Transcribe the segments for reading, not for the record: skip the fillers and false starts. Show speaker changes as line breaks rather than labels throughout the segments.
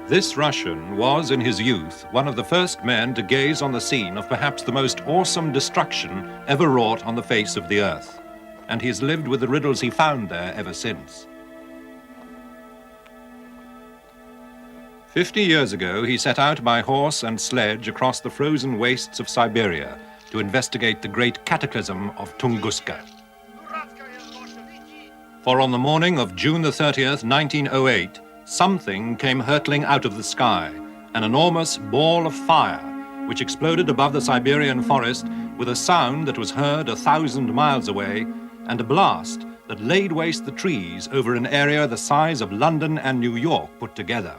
This Russian was, in his youth, one of the first men to gaze on the scene of perhaps the most awesome destruction ever wrought on the face of the earth, and he has lived with the riddles he found there ever since. 50 years ago, he set out by horse and sledge across the frozen wastes of Siberia to investigate the great cataclysm of Tunguska. For on the morning of June the 30th, 1908, something came hurtling out of the sky, an enormous ball of fire, which exploded above the Siberian forest with a sound that was heard 1,000 miles away, and a blast that laid waste the trees over an area the size of London and New York put together.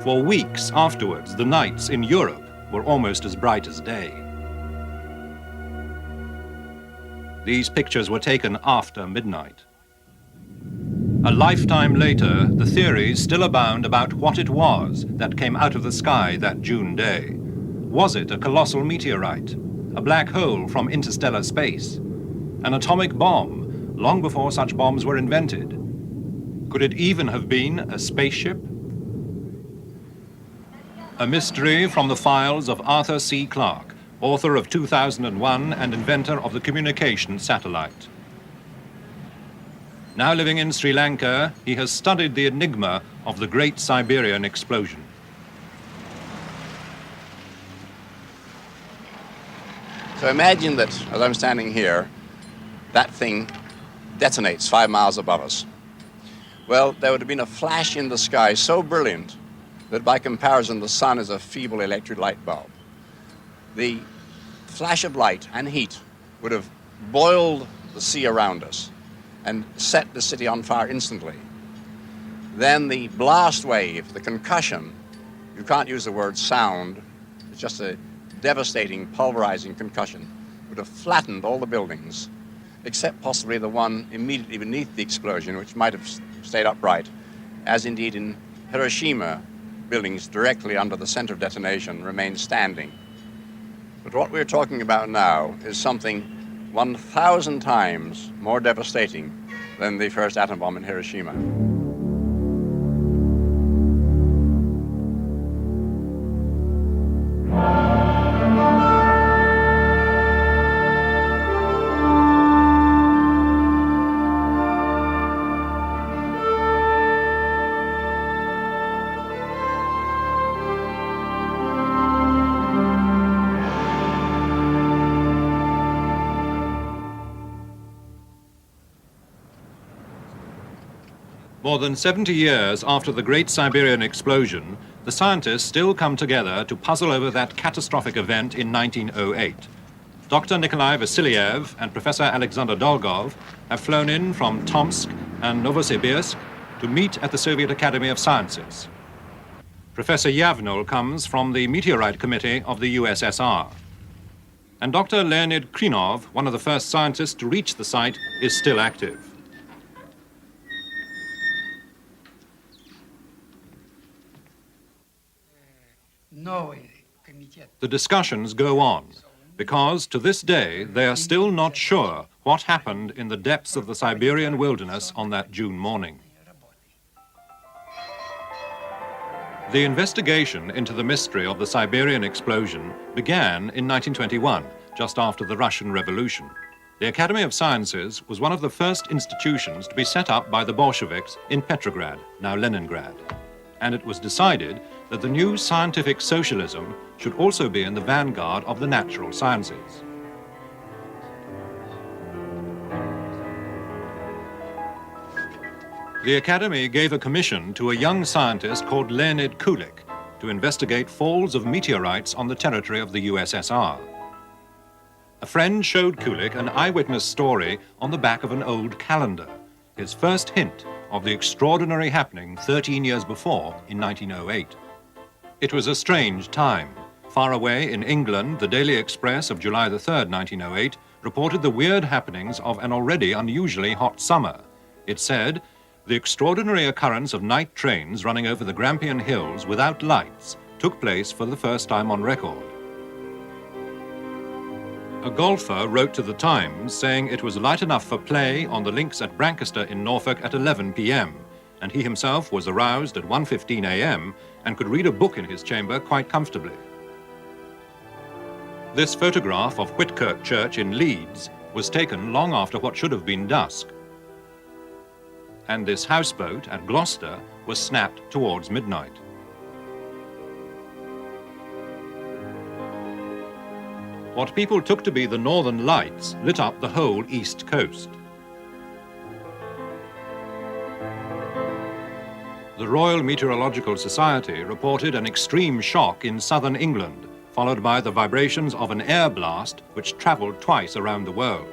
For weeks afterwards, the nights in Europe were almost as bright as day. These pictures were taken after midnight. A lifetime later, the theories still abound about what it was that came out of the sky that June day. Was it a colossal meteorite, a black hole from interstellar space, an atomic bomb long before such bombs were invented? Could it even have been a spaceship? A mystery from the files of Arthur C. Clarke, author of 2001 and inventor of the communication satellite. Now living in Sri Lanka, he has studied the enigma of the Great Siberian Explosion.
So imagine that, as I'm standing here, that thing detonates 5 miles above us. Well, there would have been a flash in the sky so brilliant that by comparison the sun is a feeble electric light bulb. The flash of light and heat would have boiled the sea around us and set the city on fire instantly. Then the blast wave, the concussion, you can't use the word sound, it's just a devastating, pulverizing concussion, would have flattened all the buildings, except possibly the one immediately beneath the explosion, which might have stayed upright, as indeed in Hiroshima, buildings directly under the center of detonation remain standing. But what we're talking about now is something 1,000 times more devastating than the first atom bomb in Hiroshima.
More than 70 years after the Great Siberian Explosion, the scientists still come together to puzzle over that catastrophic event in 1908. Dr. Nikolai Vasilyev and Professor Alexander Dolgov have flown in from Tomsk and Novosibirsk to meet at the Soviet Academy of Sciences. Professor Yavnol comes from the Meteorite Committee of the USSR. And Dr. Leonid Krinov, one of the first scientists to reach the site, is still active. The discussions go on, because to this day they are still not sure what happened in the depths of the Siberian wilderness on that June morning. The investigation into the mystery of the Siberian explosion began in 1921, just after the Russian Revolution. The Academy of Sciences was one of the first institutions to be set up by the Bolsheviks in Petrograd, now Leningrad. And it was decided that the new scientific socialism should also be in the vanguard of the natural sciences. The Academy gave a commission to a young scientist called Leonid Kulik to investigate falls of meteorites on the territory of the USSR. A friend showed Kulik an eyewitness story on the back of an old calendar, his first hint of the extraordinary happening 13 years before in 1908. It was a strange time. Far away in England, the Daily Express of July the 3rd, 1908, reported the weird happenings of an already unusually hot summer. It said, "The extraordinary occurrence of night trains running over the Grampian Hills without lights took place for the first time on record." A golfer wrote to the Times saying it was light enough for play on the links at Brancaster in Norfolk at 11 p.m, and he himself was aroused at 1:15 a.m. and could read a book in his chamber quite comfortably. This photograph of Whitkirk Church in Leeds was taken long after what should have been dusk. And this houseboat at Gloucester was snapped towards midnight. What people took to be the Northern Lights lit up the whole east coast. The Royal Meteorological Society reported an extreme shock in southern England, followed by the vibrations of an air blast which travelled twice around the world.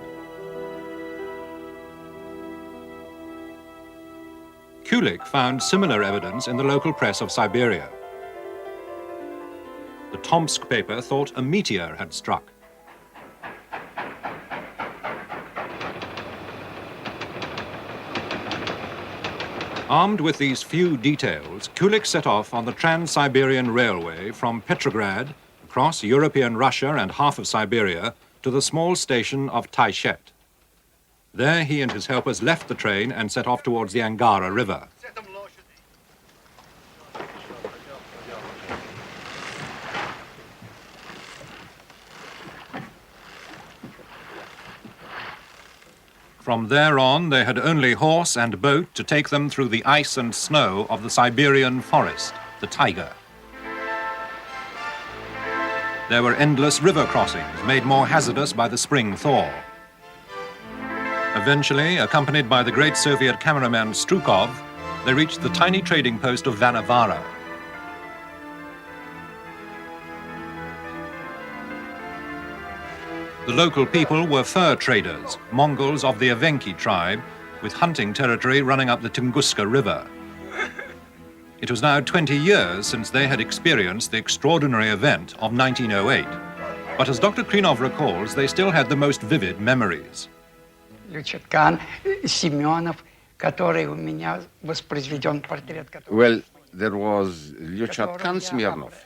Kulik found similar evidence in the local press of Siberia. The Tomsk paper thought a meteor had struck. Armed with these few details, Kulik set off on the Trans-Siberian Railway from Petrograd, across European Russia and half of Siberia, to the small station of Taishet. There he and his helpers left the train and set off towards the Angara River. From there on, they had only horse and boat to take them through the ice and snow of the Siberian forest, the taiga. There were endless river crossings, made more hazardous by the spring thaw. Eventually, accompanied by the great Soviet cameraman Strukov, they reached the tiny trading post of Vanavara. The local people were fur traders, Mongols of the Evenki tribe, with hunting territory running up the Tunguska River. It was now 20 years since they had experienced the extraordinary event of 1908. But as Dr. Krinov recalls, they still had the most vivid memories.
Well,
there was Lyuchatkan Smirnov.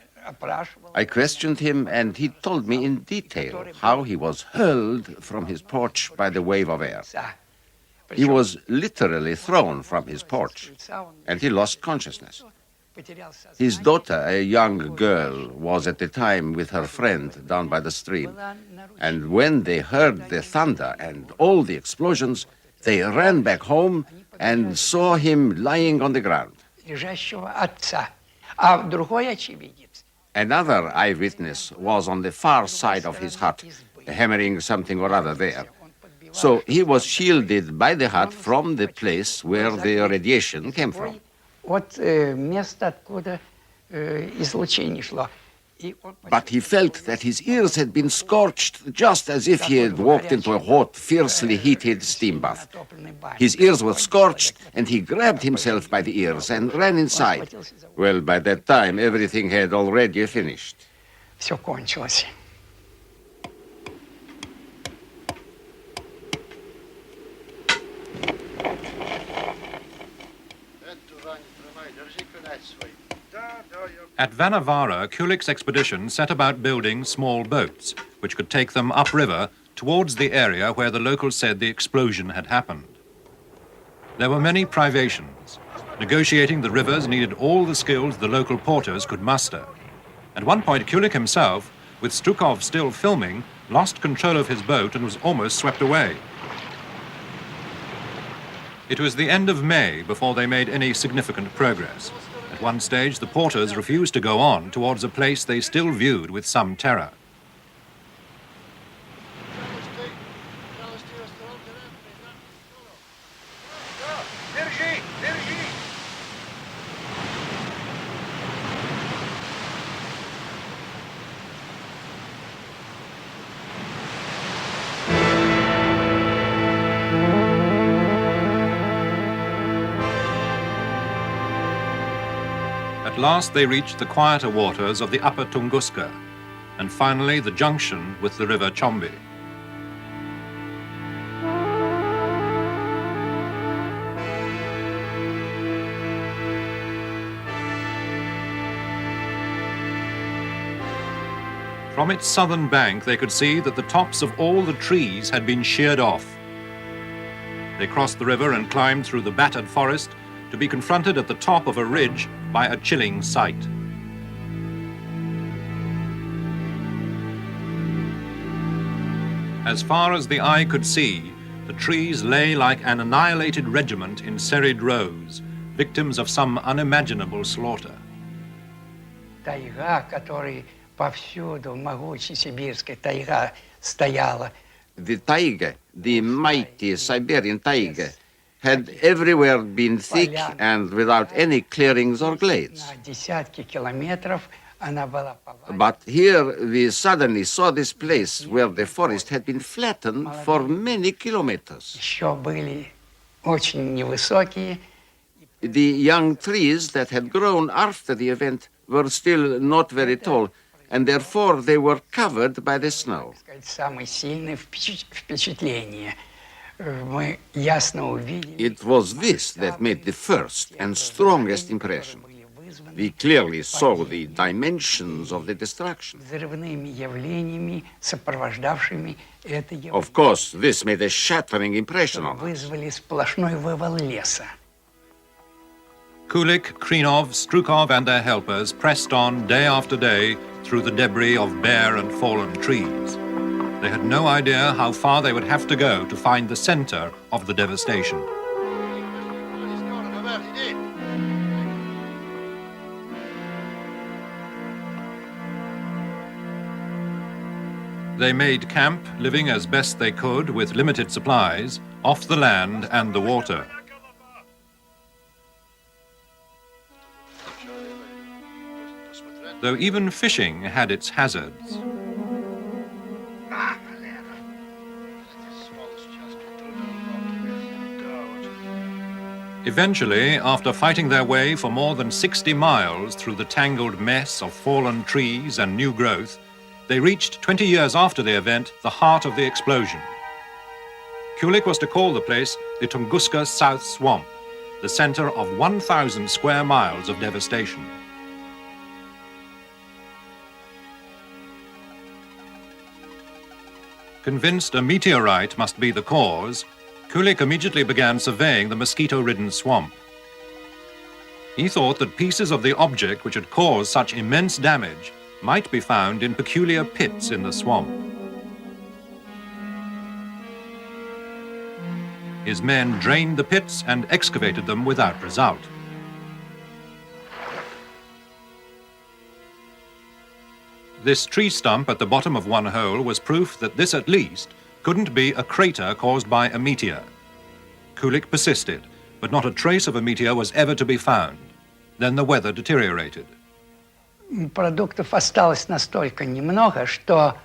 I questioned him, and he told me in detail how he was hurled from his porch by the wave of air. He was literally thrown from his porch, and he lost consciousness. His daughter, a young girl, was at the time with her friend down by the stream, and when they heard the thunder and all the explosions, they ran back home and saw him lying on the ground. Another eyewitness was on the far side of his hut, hammering something or other there. So he was shielded by the hut from the place where the radiation came from. But he felt that his ears had been scorched just as if he had walked into a hot, fiercely heated steam bath. His ears were scorched, and he grabbed himself by the ears and ran inside. Well, by that time, everything had already finished.
At Vanavara, Kulik's expedition set about building small boats, which could take them upriver towards the area where the locals said the explosion had happened. There were many privations. Negotiating the rivers needed all the skills the local porters could muster. At one point, Kulik himself, with Strukov still filming, lost control of his boat and was almost swept away. It was the end of May before they made any significant progress. At one stage, the porters refused to go on towards a place they still viewed with some terror. At last they reached the quieter waters of the upper Tunguska, and finally the junction with the river Chombi. From its southern bank, they could see that the tops of all the trees had been sheared off. They crossed the river and climbed through the battered forest to be confronted at the top of a ridge by a chilling sight. As far as the eye could see, the trees lay like an annihilated regiment in serried rows, victims of some unimaginable slaughter.
Тайга, которая повсюду, могучая сибирская тайга стояла.
The taiga, the mighty Siberian taiga, had everywhere been thick and without any clearings or glades.
На десятки километров она была повалена.
But here we suddenly saw this place where the forest had been flattened for many kilometers.
Еще были очень невысокие.
The young trees that had grown after the event were still not very tall, and therefore they were covered by the snow.
Самые сильные впечатления. Мы ясно увидели.
It was this that made the first and strongest impression. We clearly saw the dimensions of the destruction.
Взрывными явлениями, сопровождавшими это явление.
Of course, this made a shattering impression on us.
Вызвали сплошной вывал леса.
Kulik, Krinov, Strukov and their helpers pressed on day after day through the debris of bare and fallen trees. They had no idea how far they would have to go to find the center of the devastation. They made camp, living as best they could with limited supplies, off the land and the water. Though even fishing had its hazards. Eventually, after fighting their way for more than 60 miles through the tangled mess of fallen trees and new growth, they reached, 20 years after the event, the heart of the explosion. Kulik was to call the place the Tunguska South Swamp, the center of 1,000 square miles of devastation. Convinced a meteorite must be the cause, Kulik immediately began surveying the mosquito-ridden swamp. He thought that pieces of the object which had caused such immense damage might be found in peculiar pits in the swamp. His men drained the pits and excavated them without result. This tree stump at the bottom of one hole was proof that this at least couldn't be a crater caused by a meteor. Kulik persisted, but not a trace of a meteor was ever to be found. Then the weather deteriorated.
Продуктов осталось настолько немного, что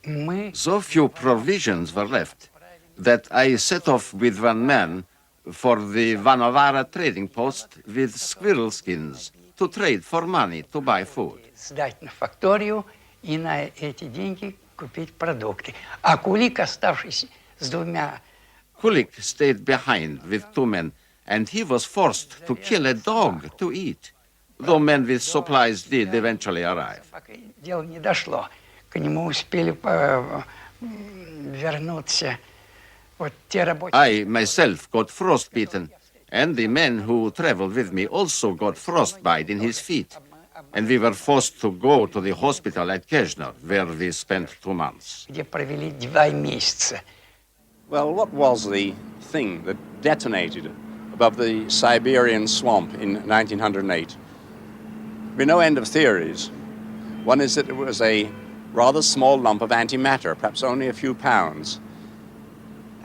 мы...
So few provisions were left that I set off with one man for the Vanovara trading post with squirrel skins to trade for money to buy food.
Сдать на факторию и на эти деньги купить продукты. А Кулик, оставшись с двумя...
Kulik stayed behind with two men, and he was forced to kill a dog to eat, though men with supplies did eventually arrive.
Пока дело не дошло, к нему успели вернуться вот те рабочие...
I myself got frostbitten, and the men who traveled with me also got frostbite in his feet, and we were forced to go to the hospital at Keshner, where we spent 2 months.
где провели 2 месяца.
Well, what was the thing that detonated above the Siberian swamp in 1908? There be no end of theories. One is that it was a rather small lump of antimatter, perhaps only a few pounds.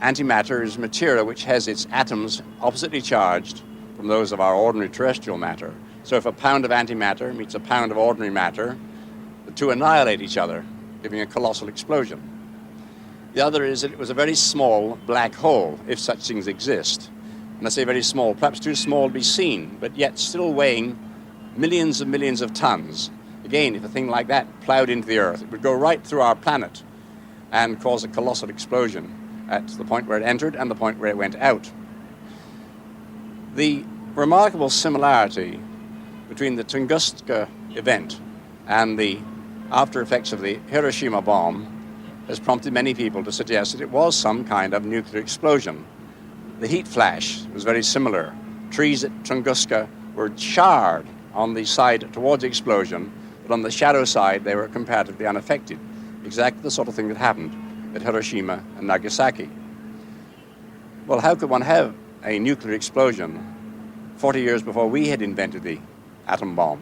Antimatter is material which has its atoms oppositely charged from those of our ordinary terrestrial matter. So if a pound of antimatter meets a pound of ordinary matter, the two annihilate each other, giving a colossal explosion. The other is that it was a very small black hole, if such things exist. And I say very small, perhaps too small to be seen, but yet still weighing millions and millions of tons. Again, if a thing like that plowed into the Earth, it would go right through our planet and cause a colossal explosion at the point where it entered and the point where it went out. The remarkable similarity between the Tunguska event and the after effects of the Hiroshima bomb has prompted many people to suggest that it was some kind of nuclear explosion. The heat flash was very similar. Trees at Tunguska were charred on the side towards the explosion, but on the shadow side they were comparatively unaffected. Exactly the sort of thing that happened at Hiroshima and Nagasaki. Well, how could one have a nuclear explosion 40 years before we had invented the atom bomb?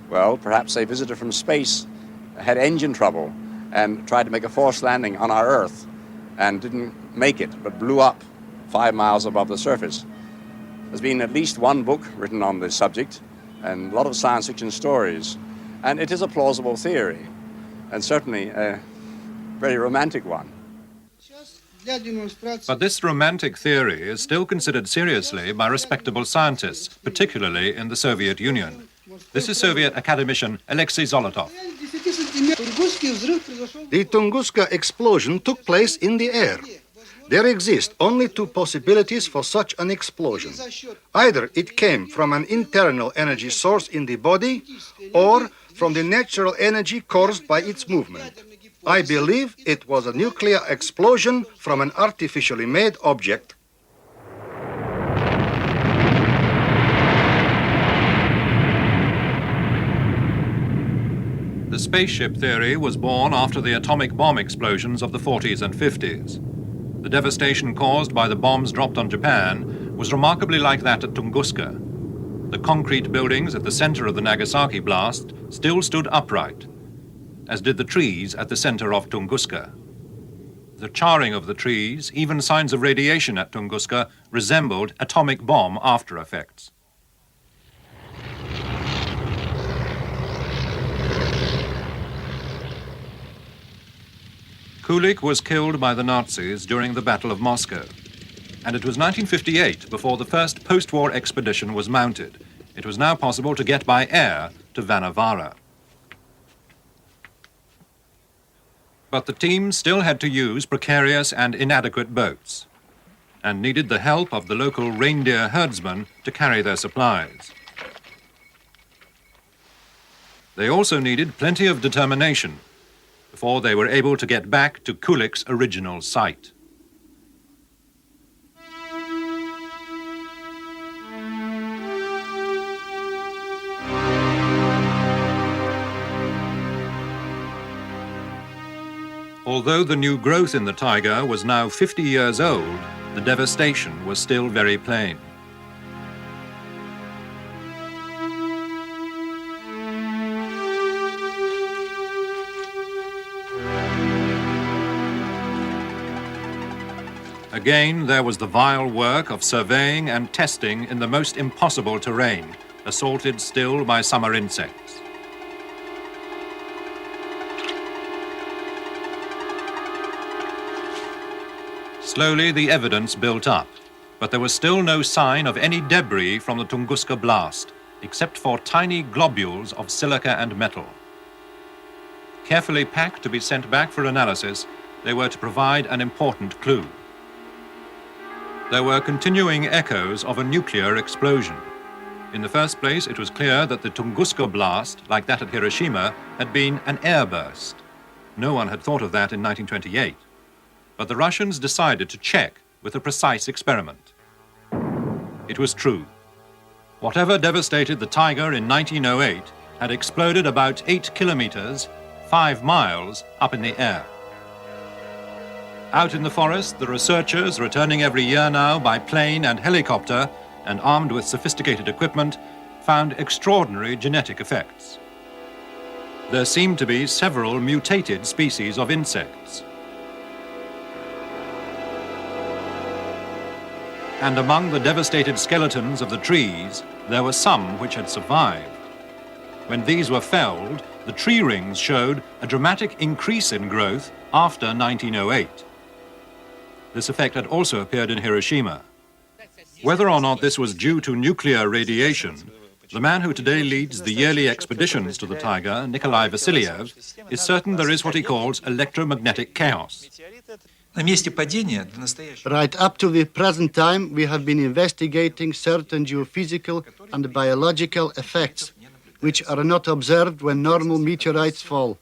Well, perhaps a visitor from space had engine trouble and tried to make a forced landing on our Earth and didn't make it, but blew up 5 miles above the surface. There's been at least one book written on this subject and a lot of science fiction stories, and it is a plausible theory, and certainly a very romantic one.
But this romantic theory is still considered seriously by respectable scientists, particularly in the Soviet Union. This is Soviet academician Alexei Zolotov.
The Tunguska explosion took place in the air. There exist only two possibilities for such an explosion. Either it came from an internal energy source in the body, or from the natural energy caused by its movement. I believe it was a nuclear explosion from an artificially made object.
The spaceship theory was born after the atomic bomb explosions of the 40s and 50s. The devastation caused by the bombs dropped on Japan was remarkably like that at Tunguska. The concrete buildings at the center of the Nagasaki blast still stood upright, as did the trees at the center of Tunguska. The charring of the trees, even signs of radiation at Tunguska, resembled atomic bomb after effects. Kulik was killed by the Nazis during the Battle of Moscow, and it was 1958 before the first post-war expedition was mounted. It was now possible to get by air to Vanavara. But the team still had to use precarious and inadequate boats, and needed the help of the local reindeer herdsmen to carry their supplies. They also needed plenty of determination before they were able to get back to Kulik's original site. Although the new growth in the taiga was now 50 years old, the devastation was still very plain. Again, there was the vile work of surveying and testing in the most impossible terrain, assaulted still by summer insects. Slowly, the evidence built up, but there was still no sign of any debris from the Tunguska blast, except for tiny globules of silica and metal. Carefully packed to be sent back for analysis, they were to provide an important clue. There were continuing echoes of a nuclear explosion. In the first place, it was clear that the Tunguska blast, like that at Hiroshima, had been an airburst. No one had thought of that in 1928. But the Russians decided to check with a precise experiment. It was true. Whatever devastated the Taiga in 1908 had exploded about 8 kilometers, 5 miles, up in the air. Out in the forest, the researchers, returning every year now by plane and helicopter, and armed with sophisticated equipment, found extraordinary genetic effects. There seemed to be several mutated species of insects. And among the devastated skeletons of the trees, there were some which had survived. When these were felled, the tree rings showed a dramatic increase in growth after 1908. This effect had also appeared in Hiroshima. Whether or not this was due to nuclear radiation, the man who today leads the yearly expeditions to the Taiga, Nikolai Vasilyev, is certain there is what he calls electromagnetic chaos.
Right up to the present time, we have been investigating certain geophysical and biological effects which are not observed when normal meteorites fall.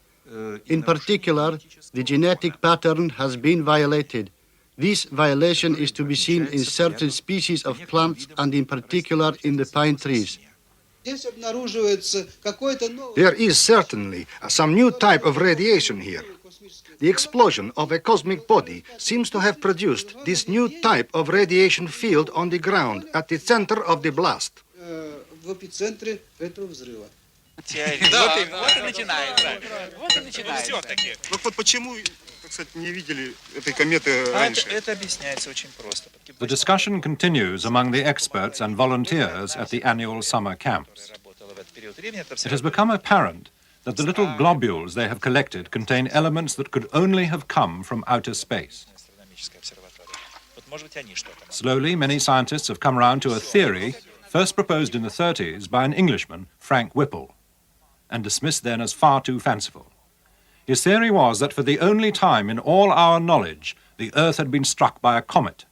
In particular, the genetic pattern has been violated. This violation is to be seen in certain species of plants and in particular in the pine trees.
There is certainly some new type of radiation here. The explosion of a cosmic body seems to have produced this new type of radiation field on the ground at the center of the blast.
The discussion continues among the experts and volunteers at the annual summer camps. It has become apparent that the little globules they have collected contain elements that could only have come from outer space. Slowly, many scientists have come around to a theory first proposed in the 30s by an Englishman, Frank Whipple, and dismissed then as far too fanciful. His theory was that for the only time in all our knowledge, the Earth had been struck by a comet.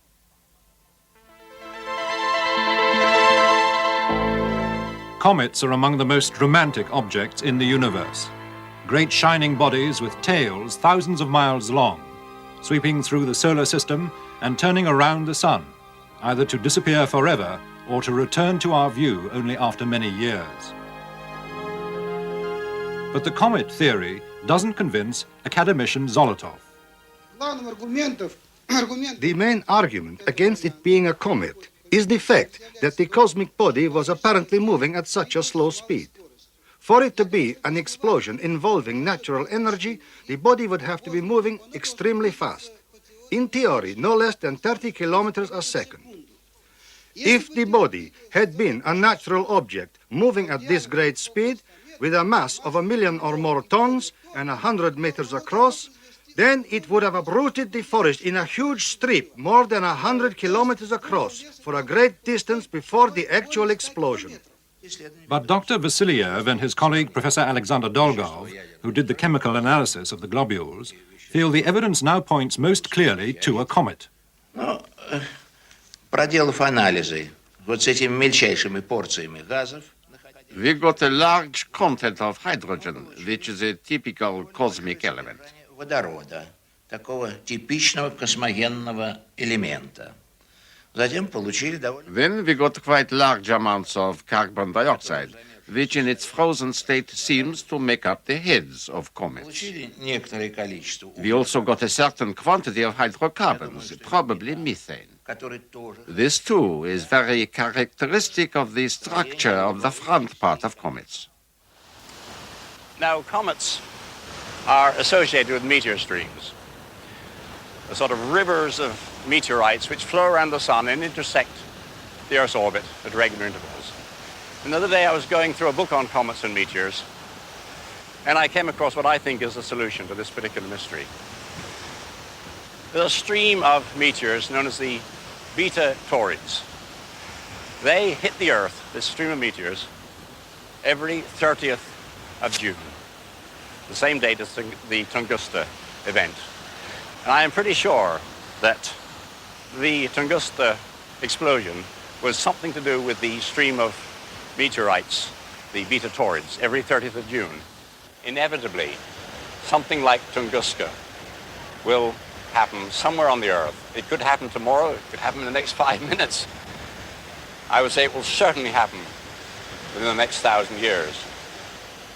Comets are among the most romantic objects in the universe. Great shining bodies with tails thousands of miles long, sweeping through the solar system and turning around the sun, either to disappear forever or to return to our view only after many years. But the comet theory doesn't convince academician Zolotov.
The main argument against it being a comet is the fact that the cosmic body was apparently moving at such a slow speed. For it to be an explosion involving natural energy, the body would have to be moving extremely fast. In theory, no less than 30 kilometers a second. If the body had been a natural object moving at this great speed, with a mass of 1 million or more tons and 100 meters across, then it would have uprooted the forest in a huge strip more than 100 kilometers across for a great distance before the actual explosion.
But Dr. Vasilyev and his colleague Professor Alexander Dolgov, who did the chemical analysis of the globules, feel the evidence now points most clearly to a comet.
Проделав анализы вот с этими мельчайшими порциями газов,
We got a large content of hydrogen, which is a typical cosmic element.
водорода, такого типичного космогенного элемента. Затем получили довольно...
Then we got quite large amounts of carbon dioxide, which in its frozen state seems to make up the heads of comets.
Получили некоторое количество...
We also got a certain quantity of hydrocarbons, probably methane.
который тоже...
This, too, is very characteristic of the structure of the front part of comets.
Now, comets are associated with meteor streams, a sort of rivers of meteorites which flow around the sun and intersect the Earth's orbit at regular intervals. And the other day I was going through a book on comets and meteors, and I came across what I think is the solution to this particular mystery. There's a stream of meteors known as the Beta Taurids. They hit the Earth, this stream of meteors, every 30th of June, the same date as the Tunguska event. And I am pretty sure that the Tunguska explosion was something to do with the stream of meteorites, the Beta Taurids, every 30th of June. Inevitably, something like Tunguska will happen somewhere on the Earth. It could happen tomorrow, it could happen in the next 5 minutes. I would say it will certainly happen within the next 1,000 years.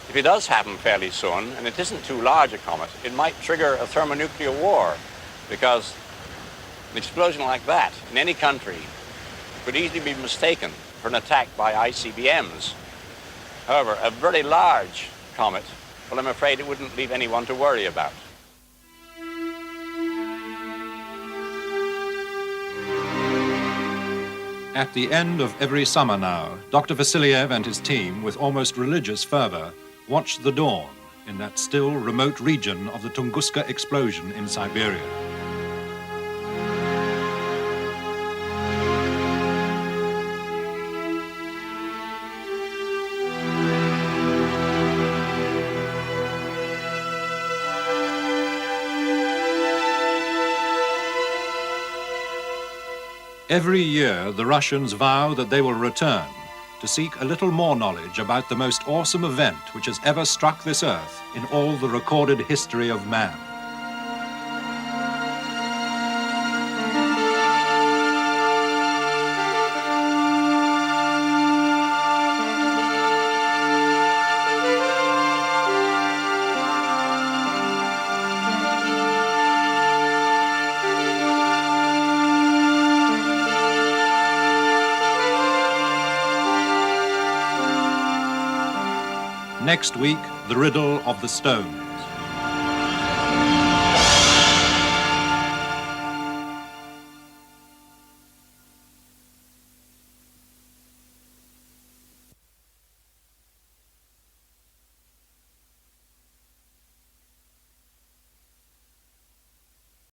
If it does happen fairly soon, and it isn't too large a comet, it might trigger a thermonuclear war, because an explosion like that in any country could easily be mistaken for an attack by ICBMs. However, a very large comet, well, I'm afraid it wouldn't leave anyone to worry about.
At the end of every summer now, Dr. Vasilyev and his team, with almost religious fervor, watch the dawn in that still remote region of the Tunguska explosion in Siberia. Every year, the Russians vow that they will return to seek a little more knowledge about the most awesome event which has ever struck this earth in all the recorded history of man. Next week, the riddle of the stone.